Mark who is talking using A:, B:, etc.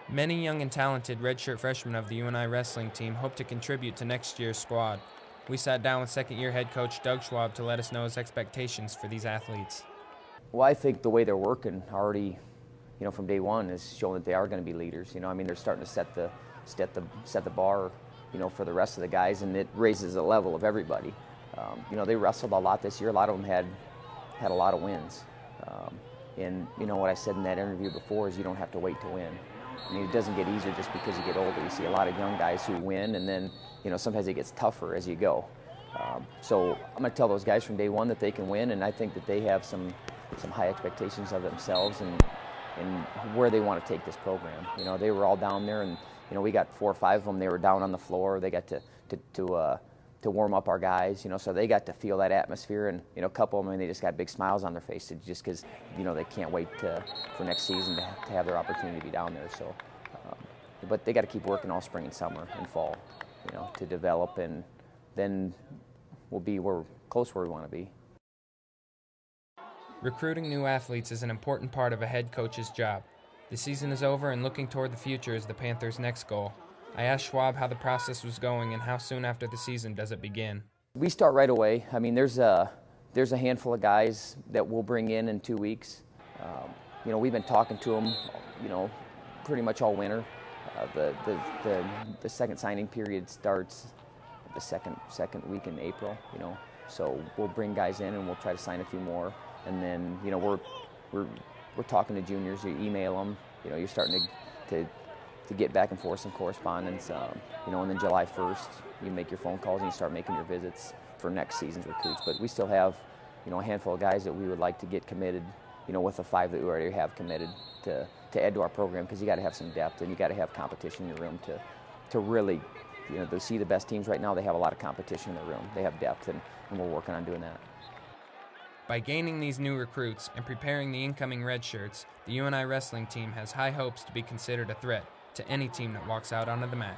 A: Many young and talented redshirt freshmen of the UNI wrestling team hope to contribute to next year's squad. We sat down with second-year head coach Doug Schwab to let us know his expectations for these athletes.
B: Well, I think the way they're working already, from day one is showing that they are going to be leaders. I mean, they're starting to set the bar, for the rest of the guys, and it raises the level of everybody. They wrestled a lot this year. A lot of them had a lot of wins. And what I said in that interview before is you don't have to wait to win. I mean, it doesn't get easier just because you get older. You see a lot of young guys who win, and then sometimes it gets tougher as you go. So I'm going to tell those guys from day one that they can win, and I think that they have some high expectations of themselves and where they want to take this program. They were all down there, and we got 4 or 5 of them. They were down on the floor. They got to warm up our guys. So they got to feel that atmosphere, and a couple of them, they just got big smiles on their faces just because they can't wait for next season to have their opportunity to be down there. So, but they got to keep working all spring and summer and fall, to develop, and then we'll be close where we want to be.
A: Recruiting new athletes is an important part of a head coach's job. The season is over, and looking toward the future is the Panthers' next goal. I asked Schwab how the process was going and how soon after the season does it begin.
B: We start right away. I mean, there's a handful of guys that we'll bring in 2 weeks. We've been talking to them, pretty much all winter. The second signing period starts the second week in April. So we'll bring guys in and we'll try to sign a few more. And then we're talking to juniors. You email them. You're starting to get back and forth some correspondence. And then July 1st, you make your phone calls and you start making your visits for next season's recruits. But we still have, a handful of guys that we would like to get committed, with the 5 that we already have committed to add to our program, because you got to have some depth and you got to have competition in your room to really, to see the best teams right now. They have a lot of competition in their room. They have depth, and we're working on doing that.
A: By gaining these new recruits and preparing the incoming redshirts, the UNI wrestling team has high hopes to be considered a threat to any team that walks out onto the mat.